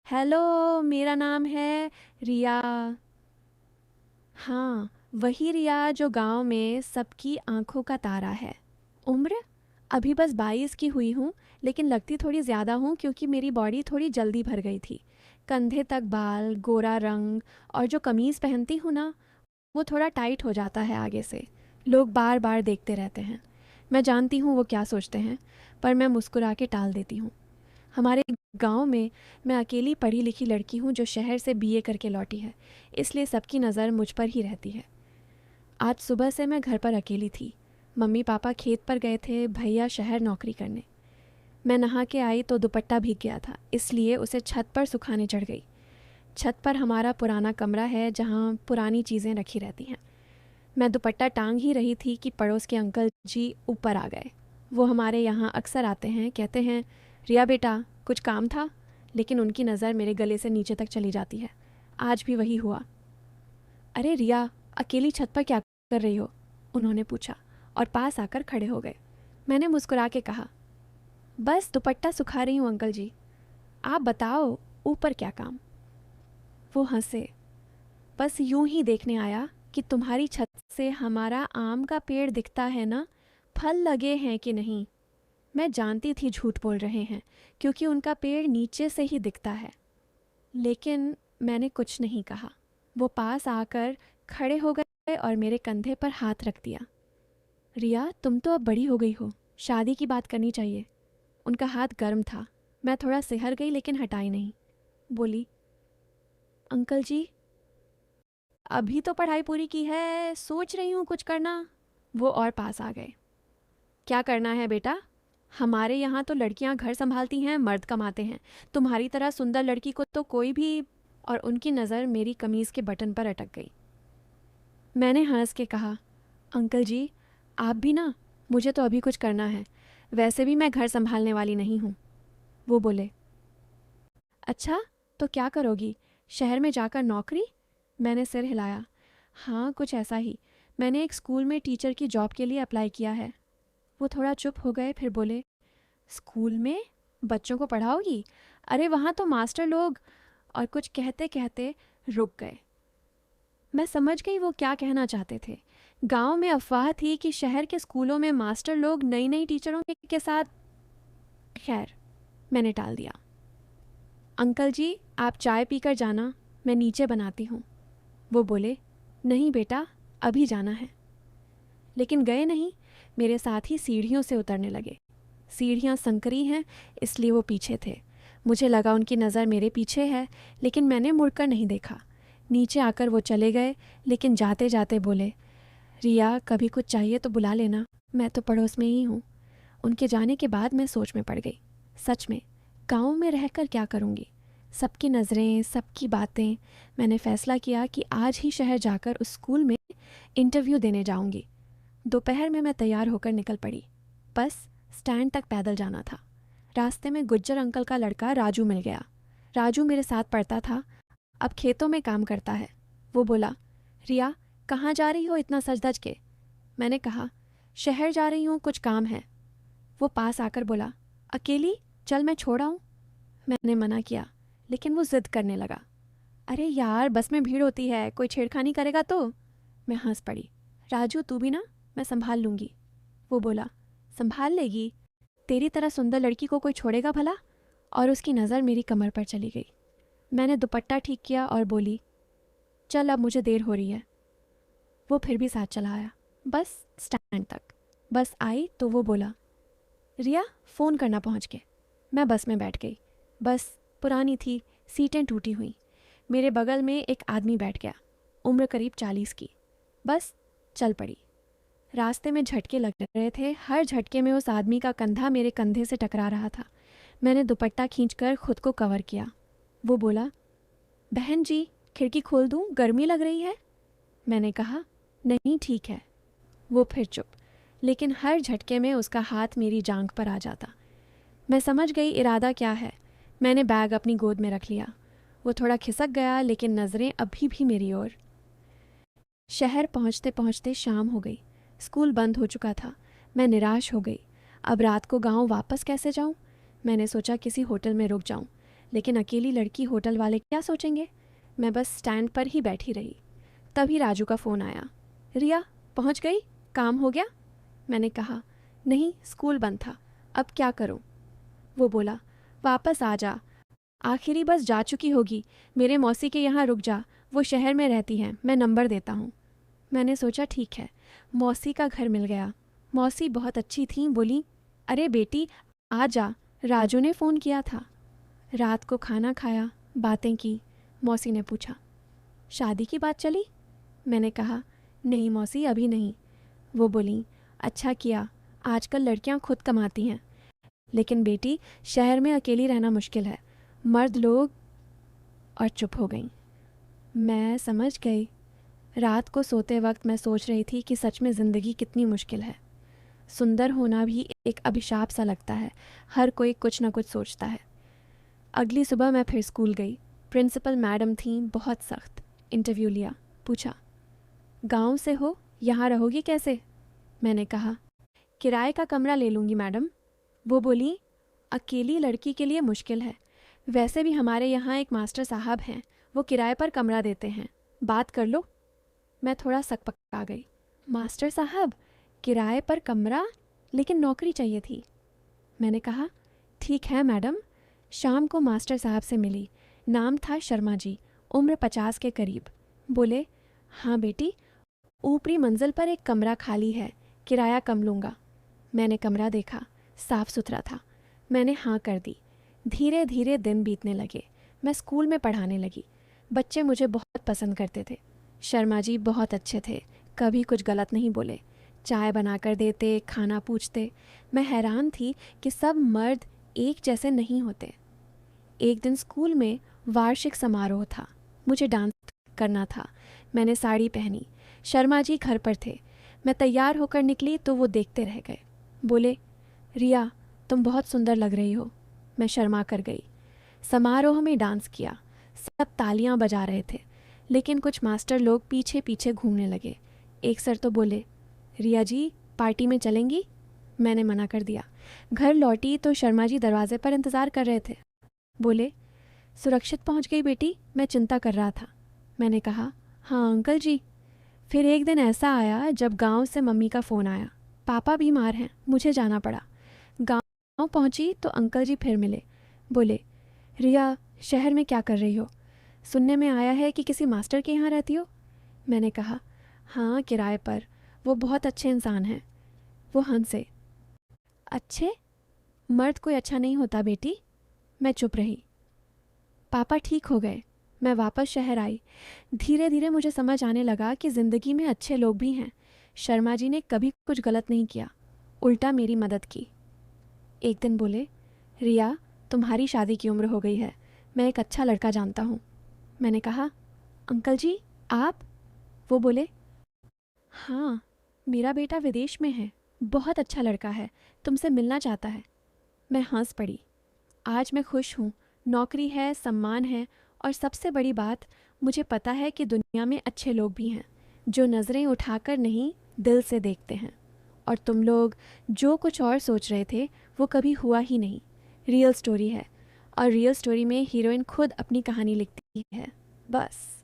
Hello, मेरा नाम है रिया। हाँ, वही रिया जो गांव में सबकी आंखों का तारा है। उम्र अभी बस 22 की हुई हूँ, लेकिन लगती थोड़ी ज़्यादा हूँ क्योंकि मेरी बॉडी थोड़ी जल्दी भर गई थी। कंधे तक बाल, गोरा रंग, और जो कमीज़ पहनती हूँ ना, वो थोड़ा टाइट हो जाता है आगे से। लोग बार बार देखते रहते हैं। मैं जानती हूँ वो क्या सोचते हैं, पर मैं मुस्कुरा के टाल देती हूँ। हमारे गांव में मैं अकेली पढ़ी लिखी लड़की हूँ जो शहर से बीए करके लौटी है, इसलिए सबकी नज़र मुझ पर ही रहती है। आज सुबह से मैं घर पर अकेली थी। मम्मी पापा खेत पर गए थे, भैया शहर नौकरी करने। मैं नहा के आई तो दुपट्टा भीग गया था, इसलिए उसे छत पर सुखाने चढ़ गई। छत पर हमारा पुराना कमरा है जहाँ पुरानी चीज़ें रखी रहती हैं। मैं दुपट्टा टांग ही रही थी कि पड़ोस के अंकल जी ऊपर आ गए। वो हमारे यहाँ अक्सर आते हैं, कहते हैं, रिया बेटा कुछ काम था, लेकिन उनकी नज़र मेरे गले से नीचे तक चली जाती है। आज भी वही हुआ। अरे रिया, अकेली छत पर क्या कर रही हो? उन्होंने पूछा और पास आकर खड़े हो गए। मैंने मुस्कुरा के कहा, बस दुपट्टा सुखा रही हूँ अंकल जी। आप बताओ, ऊपर क्या काम? वो हंसे। बस यूं ही देखने आया कि तुम्हारी छत से हमारा आम का पेड़ दिखता है ना, फल लगे हैं कि नहीं। मैं जानती थी झूठ बोल रहे हैं, क्योंकि उनका पेड़ नीचे से ही दिखता है। लेकिन मैंने कुछ नहीं कहा। वो पास आकर खड़े हो गए और मेरे कंधे पर हाथ रख दिया। रिया, तुम तो अब बड़ी हो गई हो, शादी की बात करनी चाहिए। उनका हाथ गर्म था। मैं थोड़ा सिहर गई लेकिन हटाई नहीं। बोली, अंकल जी, अभी तो पढ़ाई पूरी की है, सोच रही हूँ कुछ करना। वो और पास आ गए। क्या करना है बेटा? हमारे यहाँ तो लड़कियाँ घर संभालती हैं, मर्द कमाते हैं। तुम्हारी तरह सुंदर लड़की को तो कोई भी। और उनकी नज़र मेरी कमीज़ के बटन पर अटक गई। मैंने हंस के कहा, अंकल जी, आप भी ना, मुझे तो अभी कुछ करना है। वैसे भी मैं घर संभालने वाली नहीं हूँ। वो बोले, अच्छा, तो क्या करोगी? शहर में जाकर नौकरी? मैंने सिर हिलाया। हाँ, कुछ ऐसा ही। मैंने एक स्कूल में टीचर की जॉब के लिए अप्लाई किया है। वो थोड़ा चुप हो गए, फिर बोले, स्कूल में बच्चों को पढ़ाओगी? अरे वहाँ तो मास्टर लोग। और कुछ कहते कहते रुक गए। मैं समझ गई वो क्या कहना चाहते थे। गांव में अफवाह थी कि शहर के स्कूलों में मास्टर लोग नई नई टीचरों के साथ। खैर, मैंने टाल दिया। अंकल जी, आप चाय पीकर जाना, मैं नीचे बनाती हूँ। वो बोले, नहीं बेटा, अभी जाना है। लेकिन गए नहीं, मेरे साथ ही सीढ़ियों से उतरने लगे। सीढ़ियाँ संकरी हैं, इसलिए वो पीछे थे। मुझे लगा उनकी नज़र मेरे पीछे है, लेकिन मैंने मुड़कर नहीं देखा। नीचे आकर वो चले गए, लेकिन जाते जाते बोले, रिया, कभी कुछ चाहिए तो बुला लेना, मैं तो पड़ोस में ही हूँ। उनके जाने के बाद मैं सोच में पड़ गई। सच में, गाँव में रहकर क्या करूँगी? सबकी नज़रें, सबकी बातें। मैंने फ़ैसला किया कि आज ही शहर जाकर उस स्कूल में इंटरव्यू देने जाऊँगी। दोपहर में मैं तैयार होकर निकल पड़ी। बस स्टैंड तक पैदल जाना था। रास्ते में गुज्जर अंकल का लड़का राजू मिल गया। राजू मेरे साथ पढ़ता था, अब खेतों में काम करता है। वो बोला, रिया, कहाँ जा रही हो इतना सज धज के? मैंने कहा, शहर जा रही हूँ, कुछ काम है। वो पास आकर बोला, अकेली? चल मैं छोड़ आऊँ। मैंने मना किया, लेकिन वो जिद करने लगा। अरे यार, बस में भीड़ होती है, कोई छेड़खानी करेगा तो। मैं हंस पड़ी। राजू, तू भी ना, मैं संभाल लूँगी। वो बोला, संभाल लेगी? तेरी तरह सुंदर लड़की को कोई छोड़ेगा भला? और उसकी नज़र मेरी कमर पर चली गई। मैंने दुपट्टा ठीक किया और बोली, चल अब मुझे देर हो रही है। वो फिर भी साथ चला आया, बस स्टैंड तक। बस आई तो वो बोला, रिया, फ़ोन करना पहुँच के। मैं बस में बैठ गई। बस पुरानी थी, सीटें टूटी हुई। मेरे बगल में एक आदमी बैठ गया, उम्र करीब 40 की। बस चल पड़ी। रास्ते में झटके लग रहे थे, हर झटके में उस आदमी का कंधा मेरे कंधे से टकरा रहा था। मैंने दुपट्टा खींचकर खुद को कवर किया। वो बोला, बहन जी, खिड़की खोल दूं, गर्मी लग रही है। मैंने कहा, नहीं ठीक है। वो फिर चुप, लेकिन हर झटके में उसका हाथ मेरी जांघ पर आ जाता। मैं समझ गई इरादा क्या है। मैंने बैग अपनी गोद में रख लिया। वो थोड़ा खिसक गया, लेकिन नज़रें अभी भी मेरी ओर। शहर पहुंचते पहुंचते शाम हो गई। स्कूल बंद हो चुका था। मैं निराश हो गई। अब रात को गांव वापस कैसे जाऊं? मैंने सोचा किसी होटल में रुक जाऊं, लेकिन अकेली लड़की होटल वाले क्या सोचेंगे। मैं बस स्टैंड पर ही बैठी रही। तभी राजू का फ़ोन आया। रिया पहुंच गई, काम हो गया। मैंने कहा नहीं, स्कूल बंद था, अब क्या करूं। वो बोला वापस आ जा, आखिरी बस जा चुकी होगी, मेरे मौसी के यहाँ रुक जा, वो शहर में रहती हैं, मैं नंबर देता हूँ। मैंने सोचा ठीक है, मौसी का घर मिल गया। मौसी बहुत अच्छी थी, बोली अरे बेटी आ जा, राजू ने फ़ोन किया था। रात को खाना खाया, बातें की। मौसी ने पूछा शादी की बात चली। मैंने कहा नहीं मौसी, अभी नहीं। वो बोली अच्छा किया, आजकल लड़कियां खुद कमाती हैं, लेकिन बेटी शहर में अकेली रहना मुश्किल है, मर्द लोग। और चुप हो गई। मैं समझ गई। रात को सोते वक्त मैं सोच रही थी कि सच में ज़िंदगी कितनी मुश्किल है। सुंदर होना भी एक अभिशाप सा लगता है, हर कोई कुछ ना कुछ सोचता है। अगली सुबह मैं फिर स्कूल गई। प्रिंसिपल मैडम थी, बहुत सख्त। इंटरव्यू लिया। पूछा गांव से हो, यहाँ रहोगी कैसे। मैंने कहा किराए का कमरा ले लूँगी मैडम। वो बोली अकेली लड़की के लिए मुश्किल है, वैसे भी हमारे यहाँ एक मास्टर साहब हैं, वो किराए पर कमरा देते हैं, बात कर लो। मैं थोड़ा सकपका गई। मास्टर साहब, किराए पर कमरा, लेकिन नौकरी चाहिए थी। मैंने कहा ठीक है मैडम। शाम को मास्टर साहब से मिली। नाम था शर्मा जी, उम्र 50 के करीब। बोले हाँ बेटी, ऊपरी मंजिल पर एक कमरा खाली है, किराया कम लूँगा। मैंने कमरा देखा, साफ सुथरा था। मैंने हाँ कर दी। धीरे धीरे दिन बीतने लगे। मैं स्कूल में पढ़ाने लगी। बच्चे मुझे बहुत पसंद करते थे। शर्मा जी बहुत अच्छे थे, कभी कुछ गलत नहीं बोले। चाय बनाकर देते, खाना पूछते। मैं हैरान थी कि सब मर्द एक जैसे नहीं होते। एक दिन स्कूल में वार्षिक समारोह था, मुझे डांस करना था। मैंने साड़ी पहनी। शर्मा जी घर पर थे। मैं तैयार होकर निकली तो वो देखते रह गए। बोले रिया तुम बहुत सुंदर लग रही हो। मैं शर्मा कर गई। समारोह में डांस किया, सब तालियां बजा रहे थे, लेकिन कुछ मास्टर लोग पीछे पीछे घूमने लगे। एक सर तो बोले रिया जी पार्टी में चलेंगी। मैंने मना कर दिया। घर लौटी तो शर्मा जी दरवाजे पर इंतज़ार कर रहे थे। बोले सुरक्षित पहुंच गई बेटी, मैं चिंता कर रहा था। मैंने कहा हाँ अंकल जी। फिर एक दिन ऐसा आया जब गांव से मम्मी का फ़ोन आया, पापा बीमार हैं, मुझे जाना पड़ा। गांव पहुंची तो अंकल जी फिर मिले। बोले रिया शहर में क्या कर रही हो, सुनने में आया है कि किसी मास्टर के यहाँ रहती हो। मैंने कहा हाँ किराए पर, वो बहुत अच्छे इंसान हैं। वो हंसे। अच्छे? मर्द कोई अच्छा नहीं होता बेटी। मैं चुप रही। पापा ठीक हो गए, मैं वापस शहर आई। धीरे धीरे मुझे समझ आने लगा कि ज़िंदगी में अच्छे लोग भी हैं। शर्मा जी ने कभी कुछ गलत नहीं किया, उल्टा मेरी मदद की। एक दिन बोले रिया तुम्हारी शादी की उम्र हो गई है, मैं एक अच्छा लड़का जानता हूँ। मैंने कहा अंकल जी आप। वो बोले हाँ, मेरा बेटा विदेश में है, बहुत अच्छा लड़का है, तुमसे मिलना चाहता है। मैं हंस पड़ी। आज मैं खुश हूँ, नौकरी है, सम्मान है, और सबसे बड़ी बात मुझे पता है कि दुनिया में अच्छे लोग भी हैं, जो नज़रें उठाकर नहीं दिल से देखते हैं। और तुम लोग जो कुछ और सोच रहे थे वो कभी हुआ ही नहीं। रियल स्टोरी है, और रियल स्टोरी में हीरोइन खुद अपनी कहानी लिखती है। बस।